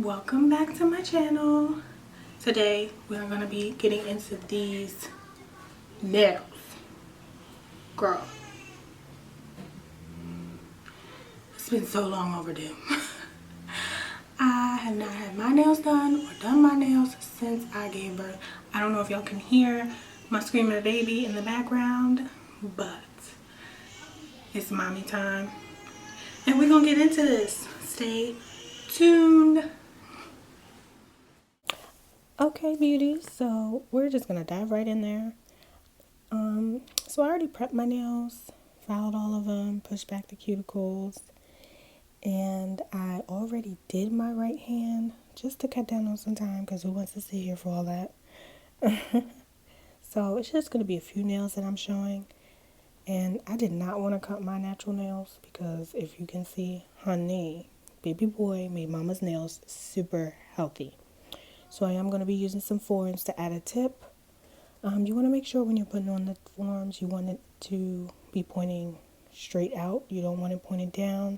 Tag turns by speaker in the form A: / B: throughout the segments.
A: Welcome back to my channel. Today we're going to be getting into these nails. Girl, it's been so long overdue. I have not had my nails done or done my nails since I gave birth. I don't know if y'all can hear my screaming baby in the background, but it's mommy time. And we're going to get into this. Stay tuned. Okay, beauties, so we're just gonna dive right in there. So I already prepped my nails, filed all of them, pushed back the cuticles, and I already did my right hand just to cut down on some time because who wants to sit here for all that? So it's just gonna be a few nails that I'm showing, and I did not want to cut my natural nails because if you can see, honey, baby boy made mama's nails super healthy. So I am going to be using some forms to add a tip. You want to make sure when you're putting on the forms, you want it to be pointing straight out. You don't want it pointed down.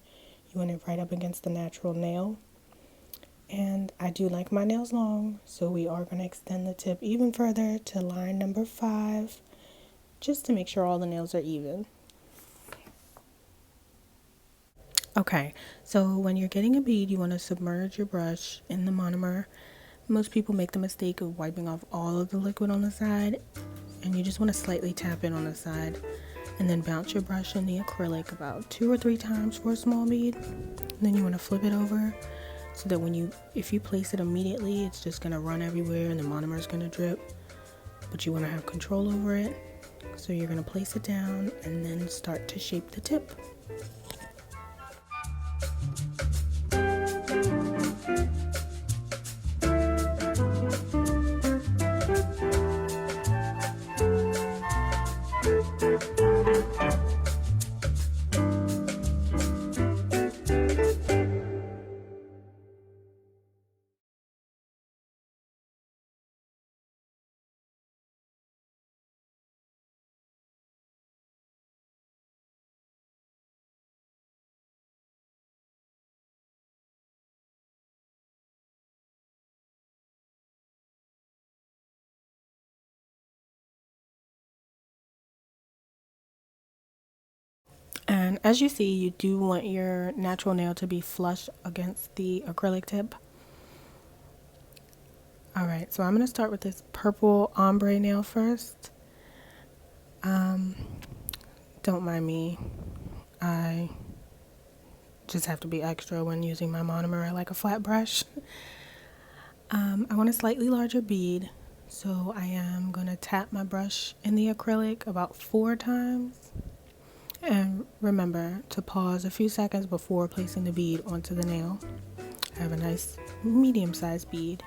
A: You want it right up against the natural nail. And I do like my nails long, so we are going to extend the tip even further to line number 5, just to make sure all the nails are even. Okay, so when you're getting a bead, you want to submerge your brush in the monomer. Most people make the mistake of wiping off all of the liquid on the side, and you just want to slightly tap it on the side and then bounce your brush in the acrylic about 2 or 3 times for a small bead. And then you want to flip it over so that if you place it immediately, it's just going to run everywhere and the monomer is going to drip, but you want to have control over it. So you're going to place it down and then start to shape the tip. And as you see, you do want your natural nail to be flush against the acrylic tip. Alright, so I'm going to start with this purple ombre nail first. Don't mind me. I just have to be extra when using my monomer. I like a flat brush. I want a slightly larger bead, so I am going to tap my brush in the acrylic about 4 times. And remember to pause a few seconds before placing the bead onto the nail. I have a nice medium-sized bead,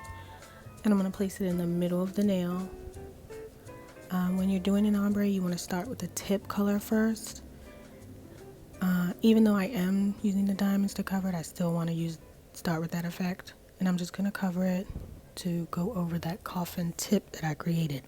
A: and I'm going to place it in the middle of the nail. When you're doing an ombre, you want to start with the tip color first. Even though I am using the diamonds to cover it, I still want to start with that effect. And I'm just going to cover it to go over that coffin tip that I created.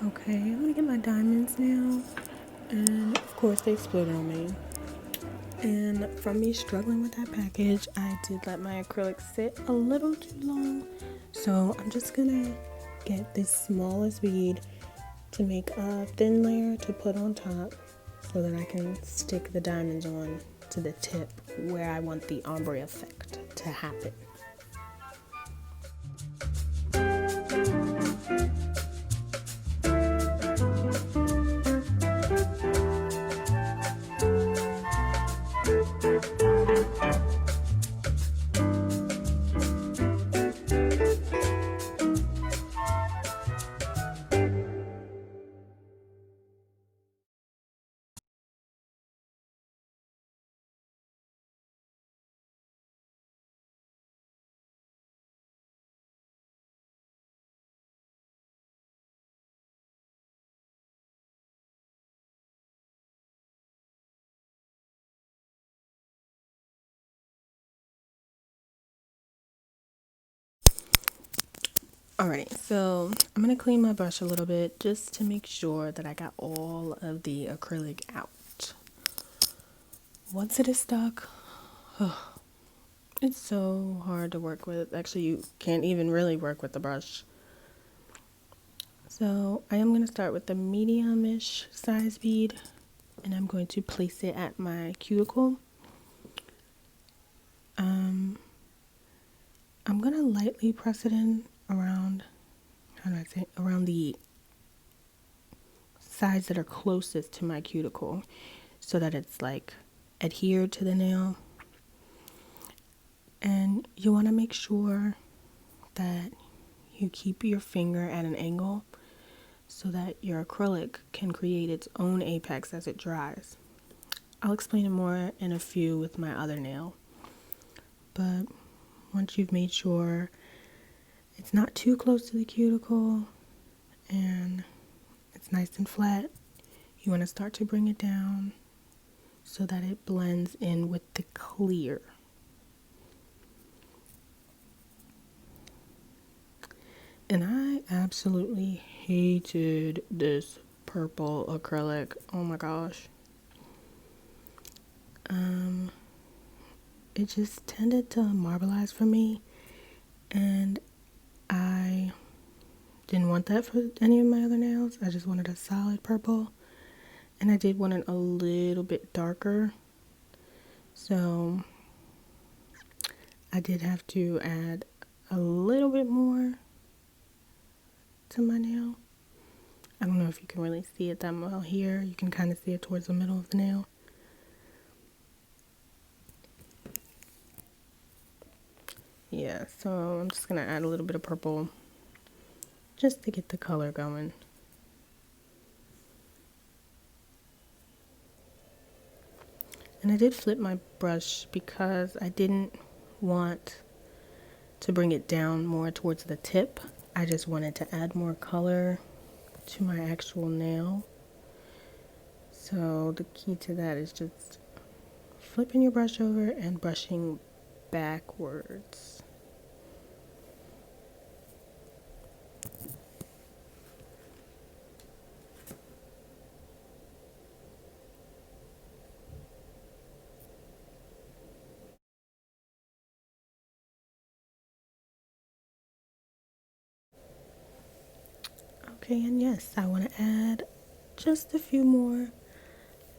A: Okay, I'm going to get my diamonds now. And of course they exploded on me. And from me struggling with that package, I did let my acrylic sit a little too long. So I'm just gonna get the smallest bead to make a thin layer to put on top so that I can stick the diamonds on to the tip where I want the ombre effect to happen. Alright, so I'm gonna clean my brush a little bit just to make sure that I got all of the acrylic out. Once it is stuck, it's so hard to work with. Actually, you can't even really work with the brush. So I am going to start with the medium-ish size bead, and I'm going to place it at my cuticle. I'm going to lightly press it in around, how do I say, around the sides that are closest to my cuticle so that it's like adhered to the nail. And you want to make sure that you keep your finger at an angle so that your acrylic can create its own apex as it dries. I'll explain it more in a few with my other nail. But once you've made sure it's not too close to the cuticle and it's nice and flat, you want to start to bring it down so that it blends in with the clear. And I absolutely hated this purple acrylic. Oh my gosh. It just tended to marbleize for me, and I didn't want that for any of my other nails. I just wanted a solid purple, and I did want it a little bit darker, so I did have to add a little bit more to my nail. I don't know if you can really see it that well here. You can kind of see it towards the middle of the nail. Yeah, so I'm just gonna add a little bit of purple just to get the color going. And I did flip my brush because I didn't want to bring it down more towards the tip. I just wanted to add more color to my actual nail. So the key to that is just flipping your brush over and brushing backwards. Okay, and yes, I want to add just a few more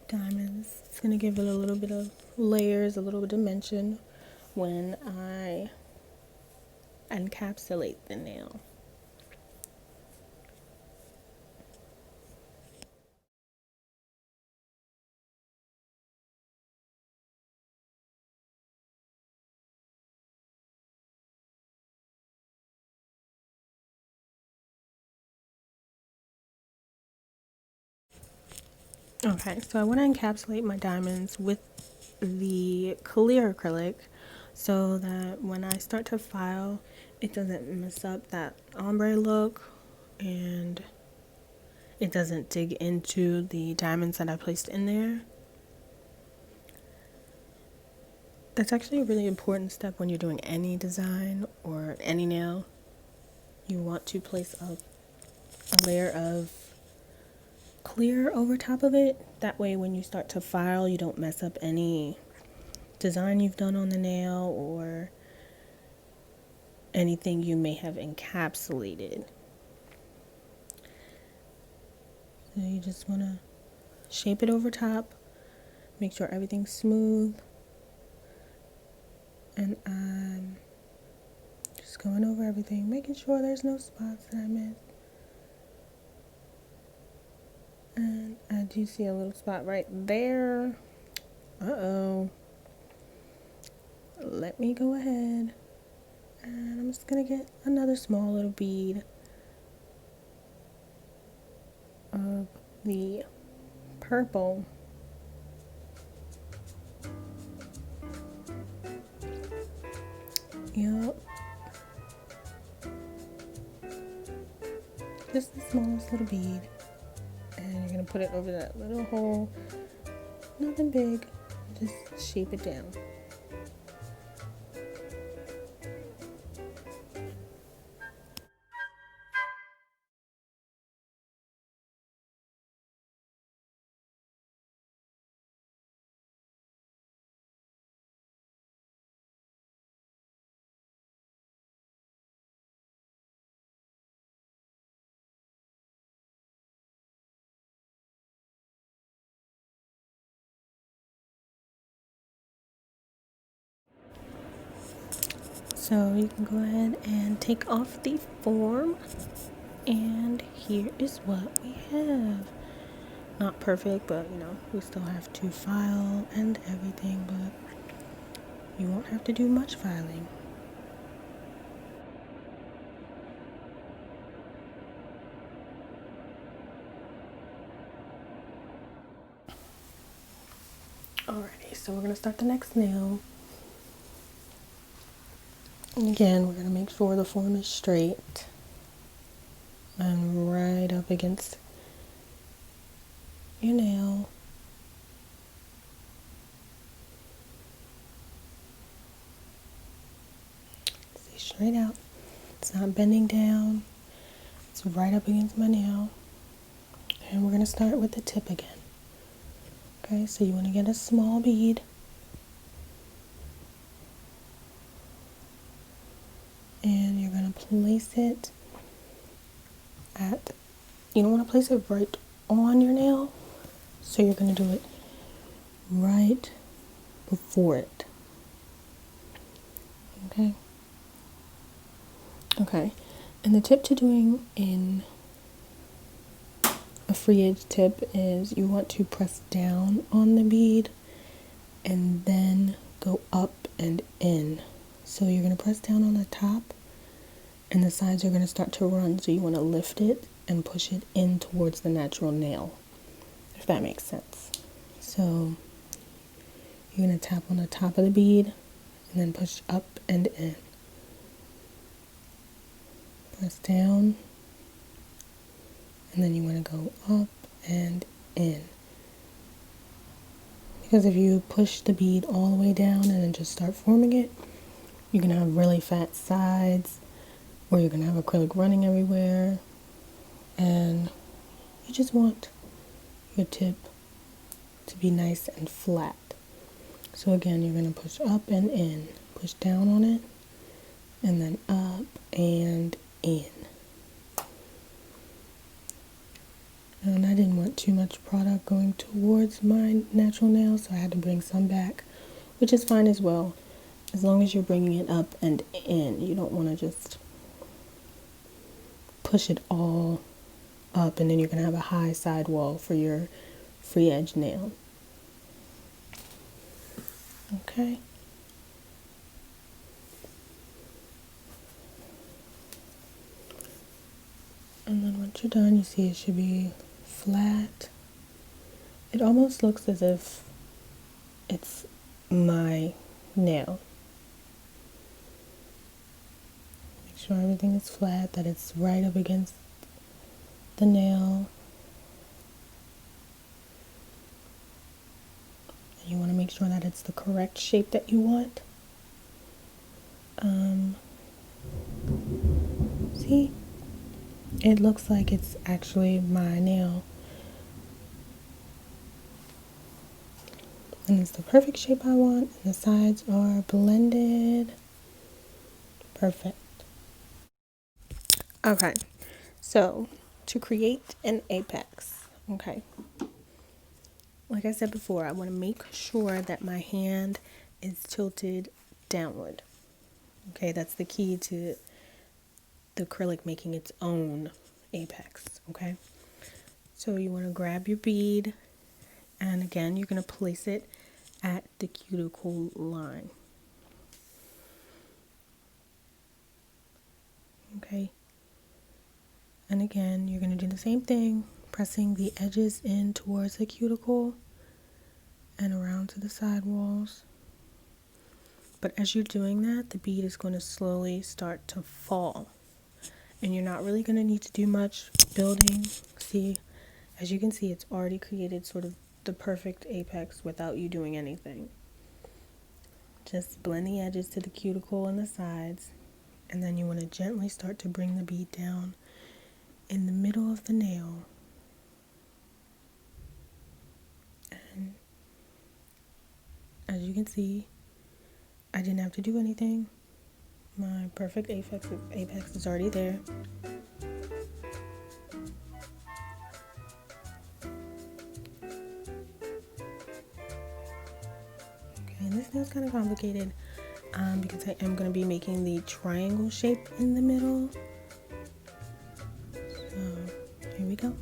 A: diamonds. It's going to give it a little bit of layers, a little bit of dimension when I encapsulate the nail. Okay, so I want to encapsulate my diamonds with the clear acrylic so that when I start to file, it doesn't mess up that ombre look and it doesn't dig into the diamonds that I placed in there. That's actually a really important step when you're doing any design or any nail. You want to place a layer of clear over top of it. That way when you start to file, you don't mess up any design you've done on the nail or anything you may have encapsulated. So you just want to shape it over top, make sure everything's smooth, and I'm just going over everything, making sure there's no spots that I missed. And I do see a little spot right there. Uh-oh. Let me go ahead, and I'm just gonna get another small little bead of the purple. Yep. Just the smallest little bead. And you're gonna put it over that little hole. Nothing big. Just shape it down. So you can go ahead and take off the form, and here is what we have. Not perfect, but you know, we still have to file and everything, but you won't have to do much filing. Alrighty, so we're gonna start the next nail. And again, we're gonna make sure the form is straight and right up against your nail. See, straight out. It's not bending down. It's right up against my nail. And we're gonna start with the tip again. Okay, so you wanna get a small bead. And you're gonna place it at, you don't wanna place it right on your nail. So you're gonna do it right before it. Okay. Okay. And the tip to doing in a free edge tip is you want to press down on the bead and then go up and in. So you're going to press down on the top and the sides are going to start to run. So you want to lift it and push it in towards the natural nail, if that makes sense. So you're going to tap on the top of the bead and then push up and in. Press down, and then you want to go up and in. Because if you push the bead all the way down and then just start forming it, you're going to have really fat sides, or you're going to have acrylic running everywhere, and you just want your tip to be nice and flat. So again, you're going to push up and in, push down on it, and then up and in. And I didn't want too much product going towards my natural nail, so I had to bring some back, which is fine as well, as long as you're bringing it up and in. You don't want to just push it all up, and then you're going to have a high sidewall for your free edge nail. Okay. And then once you're done, you see it should be flat. It almost looks as if it's my nail. Make sure everything is flat, that it's right up against the nail. And you want to make sure that it's the correct shape that you want. See? It looks like it's actually my nail. And it's the perfect shape I want, and the sides are blended. Perfect. Okay, so to create an apex, okay, like I said before, I want to make sure that my hand is tilted downward. Okay, that's the key to the acrylic making its own apex. Okay, so you want to grab your bead, and again, you're going to place it at the cuticle line. Okay, and again, you're going to do the same thing, pressing the edges in towards the cuticle and around to the side walls. But as you're doing that, the bead is going to slowly start to fall. And you're not really going to need to do much building. See, as you can see, it's already created sort of the perfect apex without you doing anything. Just blend the edges to the cuticle and the sides. And then you want to gently start to bring the bead down in the middle of the nail. And as you can see, I didn't have to do anything. My perfect apex is already there. Okay, and this nail's kind of complicated. because I am going to be making the triangle shape in the middle. So here we go.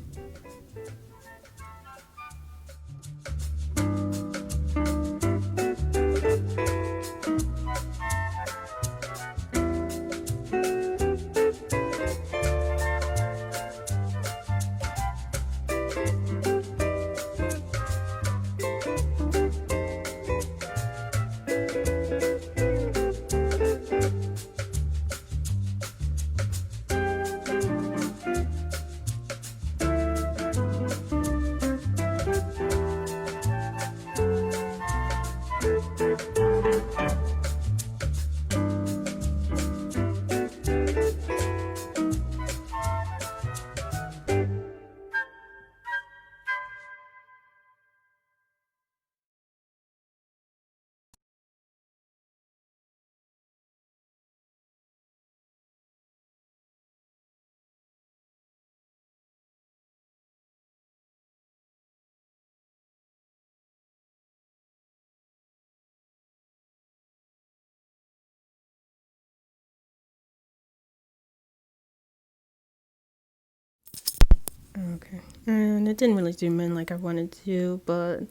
A: Okay, and it didn't really zoom in like I wanted to, but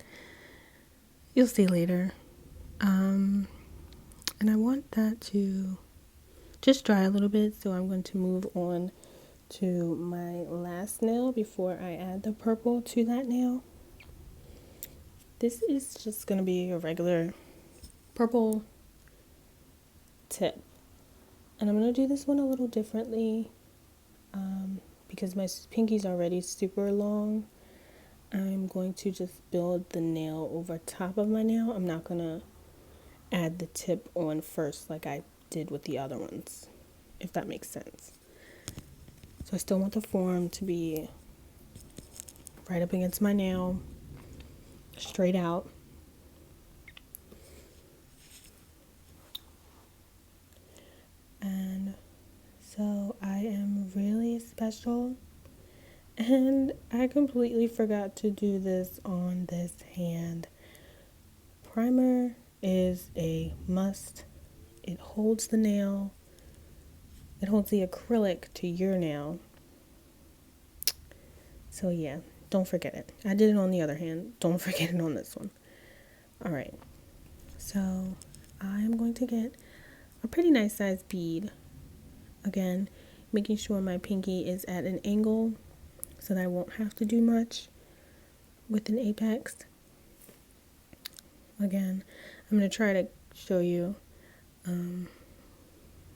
A: you'll see later. And I want that to just dry a little bit, so I'm going to move on to my last nail before I add the purple to that nail. This is just going to be a regular purple tip, and I'm going to do this one a little differently because my pinky's already super long. I'm going to just build the nail over top of my nail. I'm not going to add the tip on first like I did with the other ones, if that makes sense. So I still want the form to be right up against my nail, straight out. And so I am really special, and I completely forgot to do this on this hand. Primer is a must. It holds the nail. It holds the acrylic to your nail. So yeah, don't forget it. I did it on the other hand. Don't forget it on this one. All right. So I am going to get a pretty nice sized bead. Again, making sure my pinky is at an angle so that I won't have to do much with an apex. Again, I'm going to try to show you. I'm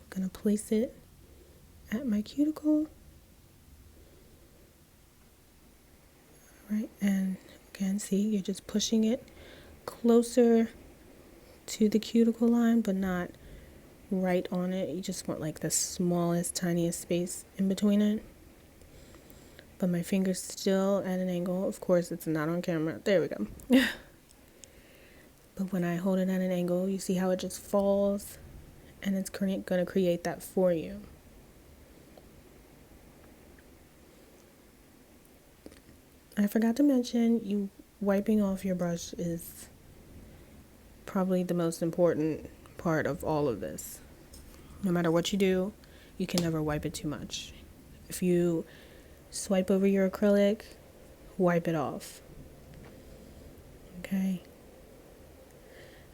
A: going to place it at my cuticle. Right, and again, see, you're just pushing it closer to the cuticle line, but not right on it. You just want like the smallest, tiniest space in between it. But my finger's still at an angle. Of course, it's not on camera. There we go. But when I hold it at an angle, you see how it just falls, and it's going to create that for you. I forgot to mention, you wiping off your brush is probably the most important part of all of this. No matter what you do, you can never wipe it too much. If you swipe over your acrylic, wipe it off. Okay?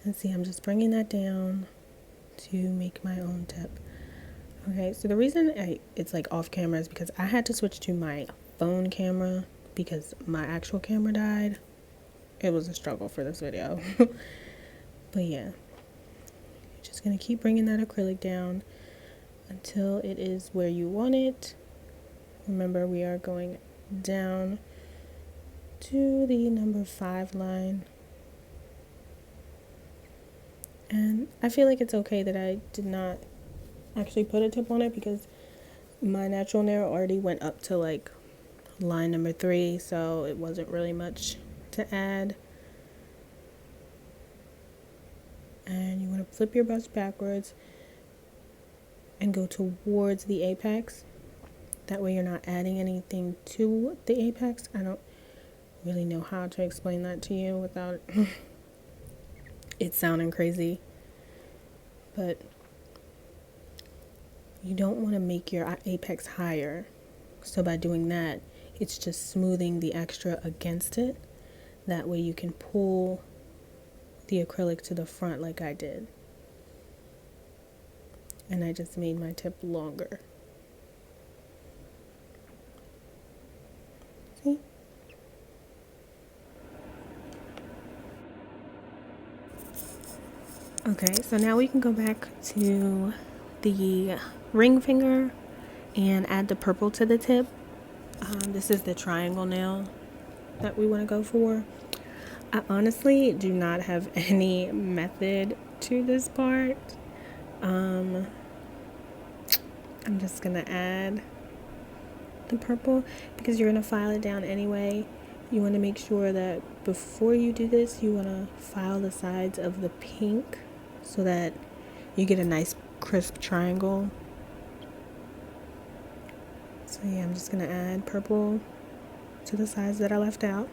A: And see, I'm just bringing that down to make my own tip. Okay, so the reason it's like off camera is because I had to switch to my phone camera because my actual camera died. It was a struggle for this video. But yeah, you're just going to keep bringing that acrylic down until it is where you want it. Remember, we are going down to the number 5 line. And I feel like it's okay that I did not actually put a tip on it because my natural nail already went up to like line number 3, so it wasn't really much to add. And you want to flip your brush backwards and go towards the apex. That way you're not adding anything to the apex. I don't really know how to explain that to you without it sounding crazy. but you don't want to make your apex higher. So by doing that, it's just smoothing the extra against it. That way you can pull the acrylic to the front like I did. And I just made my tip longer. See? Okay, so now we can go back to the ring finger and add the purple to the tip. This is the triangle nail that we want to go for. I honestly do not have any method to this part. I'm just gonna add the purple because you're gonna file it down anyway. You want to make sure that before you do this, you want to file the sides of the pink so that you get a nice crisp triangle. So yeah, I'm just gonna add purple to the sides that I left out.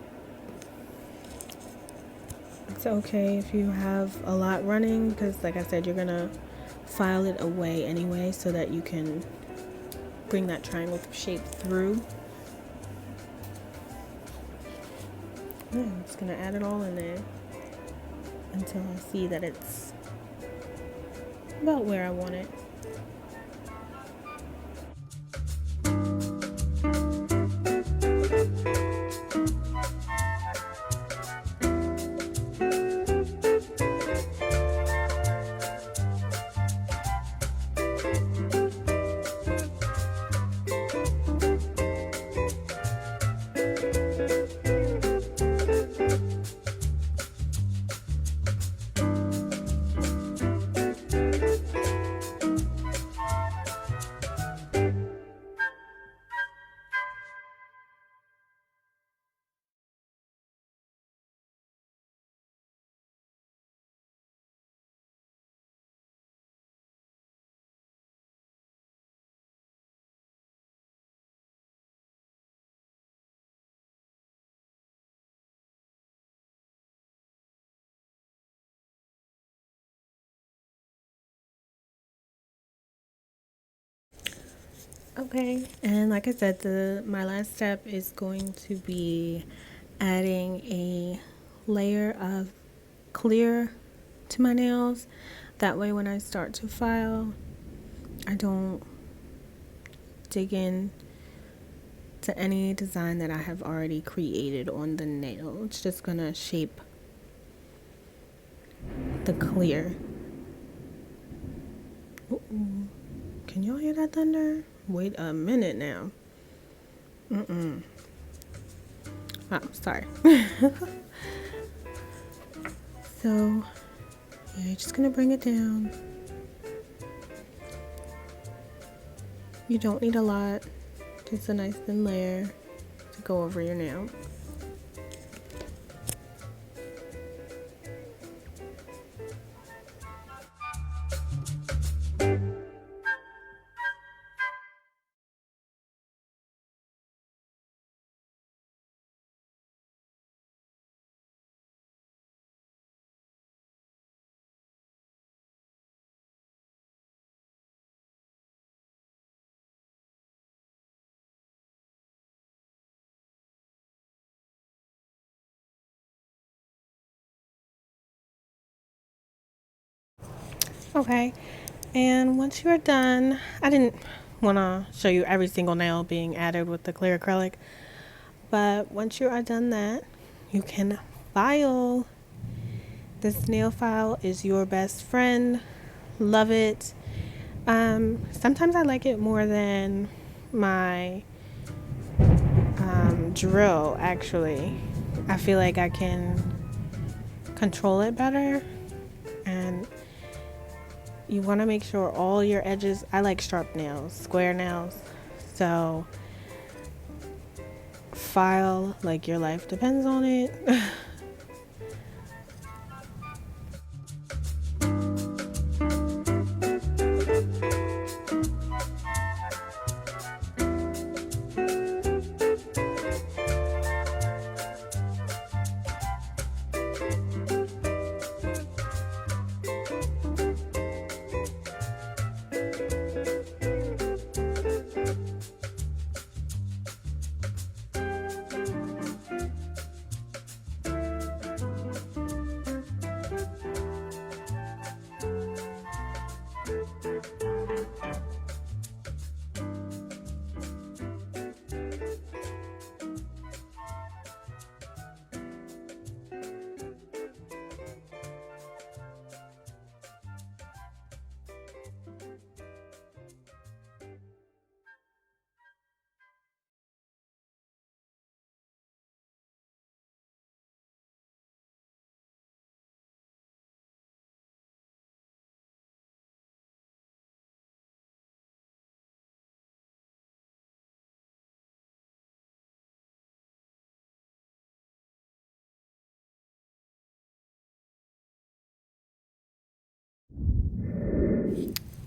A: It's okay if you have a lot running because, like I said, you're gonna file it away anyway so that you can bring that triangle shape through. Yeah, I'm just gonna add it all in there until I see that it's about where I want it. Okay, and like I said, my last step is going to be adding a layer of clear to my nails. That way when I start to file, I don't dig in to any design that I have already created on the nail. It's just gonna shape the clear. Uh-oh. Can y'all hear that thunder? Wait a minute now. Oh, sorry. So, yeah, you're just gonna bring it down. You don't need a lot, just a nice thin layer to go over your nail. Okay, and once you're done, I didn't want to show you every single nail being added with the clear acrylic, but once you are done that, you can file. This nail file is your best friend. Love it. Sometimes I like it more than my drill, actually. I feel like I can control it better, and you want to make sure all your edges, I like sharp nails, square nails, so file like your life depends on it.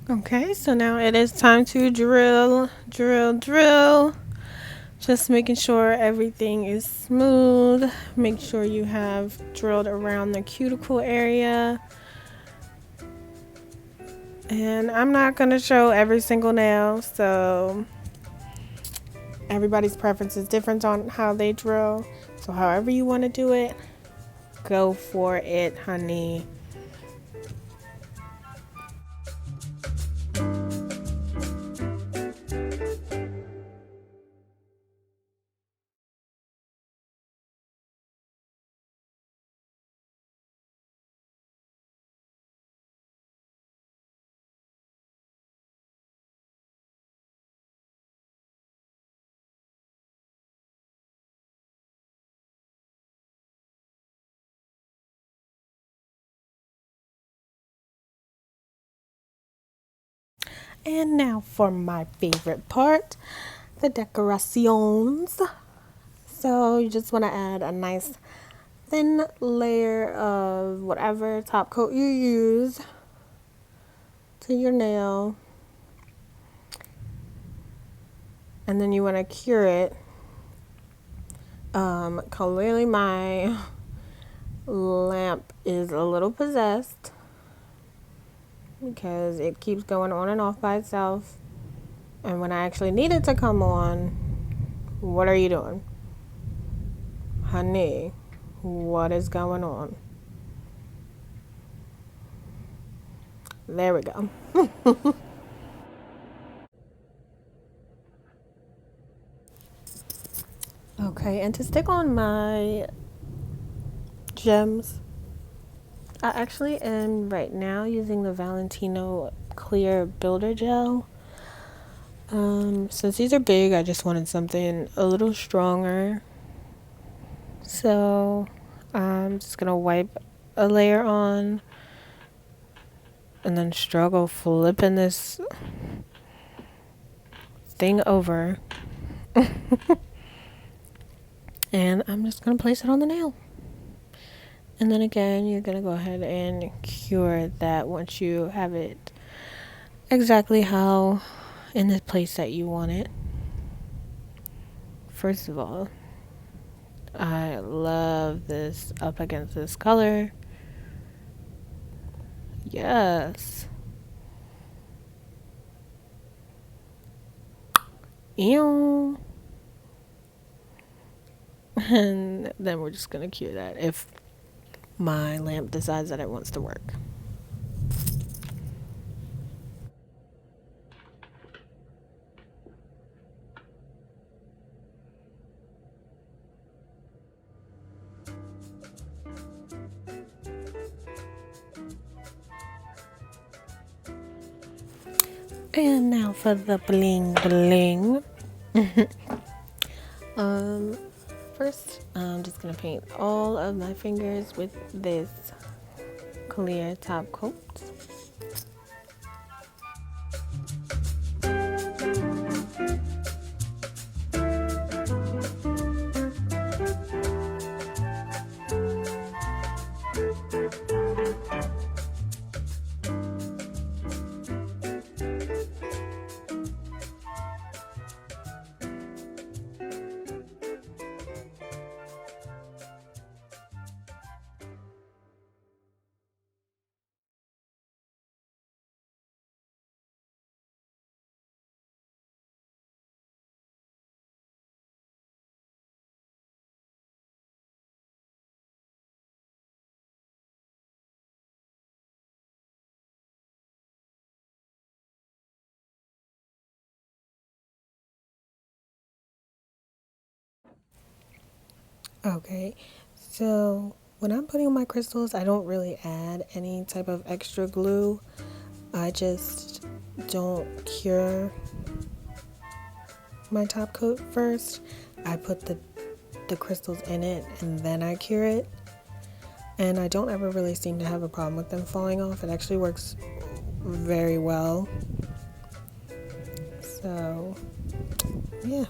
A: Okay, so now it is time to drill, drill, drill. Just making sure everything is smooth. Make sure you have drilled around the cuticle area. And I'm not going to show every single nail, so everybody's preference is different on how they drill. So however you want to do it, go for it, honey. And now for my favorite part, the decorations. So you just want to add a nice thin layer of whatever top coat you use to your nail. And then you want to cure it. Clearly my lamp is a little possessed because it keeps going on and off by itself. And when I actually need it to come on, what are you doing? Honey, what is going on? There we go. Okay, and to stick on my gems, I actually am right now using the Valentino Clear Builder Gel. Since these are big, I just wanted something a little stronger. So I'm just gonna wipe a layer on and then struggle flipping this thing over. And I'm just gonna place it on the nail. And then again, you're gonna go ahead and cure that once you have it exactly how in the place that you want it. First of all, I love this up against this color. Yes. Ew. And then we're just gonna cure that if my lamp decides that it wants to work. And now for the bling bling. um, First, I'm just gonna paint all of my fingers with this clear top coat. Okay, so when I'm putting on my crystals, I don't really add any type of extra glue. I just don't cure my top coat first. I put the crystals in it and then I cure it. And I don't ever really seem to have a problem with them falling off. It actually works very well. So, yeah.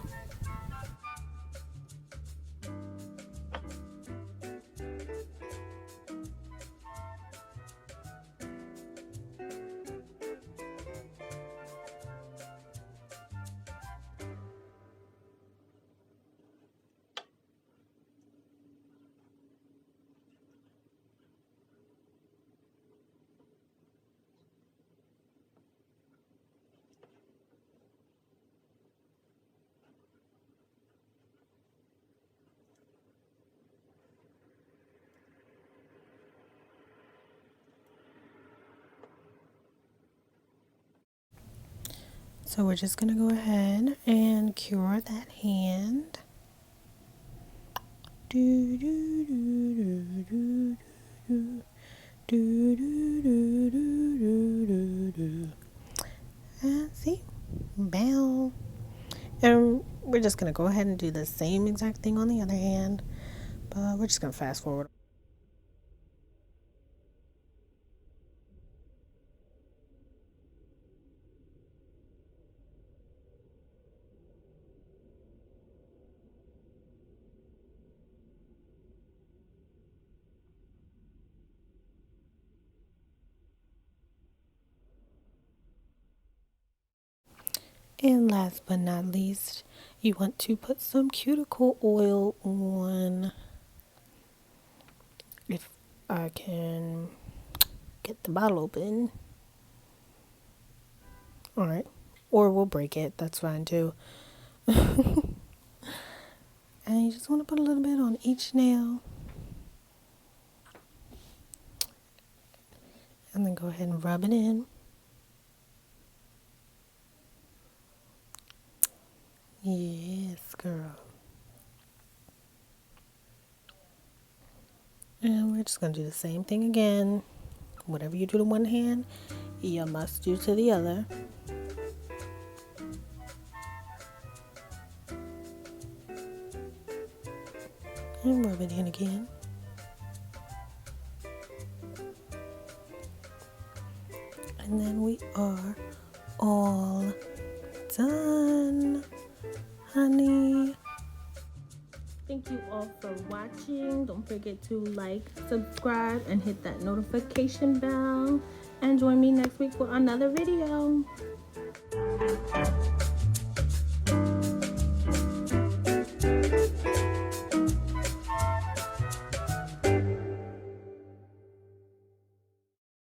A: So we're just gonna go ahead and cure that hand. Do do do do do do do do do do do do. And see, bow. And we're just gonna go ahead and do the same exact thing on the other hand, but we're just gonna fast forward. And last but not least, you want to put some cuticle oil on. If I can get the bottle open. Alright. Or we'll break it. That's fine too. And you just want to put a little bit on each nail. And then go ahead and rub it in. Yes, girl. And we're just going to do the same thing again. Whatever you do to one hand, you must do to the other. And rub it in again. And then we are all done, honey. Thank you all for watching. Don't forget to like, subscribe, and hit that notification bell. And join me next week for another video.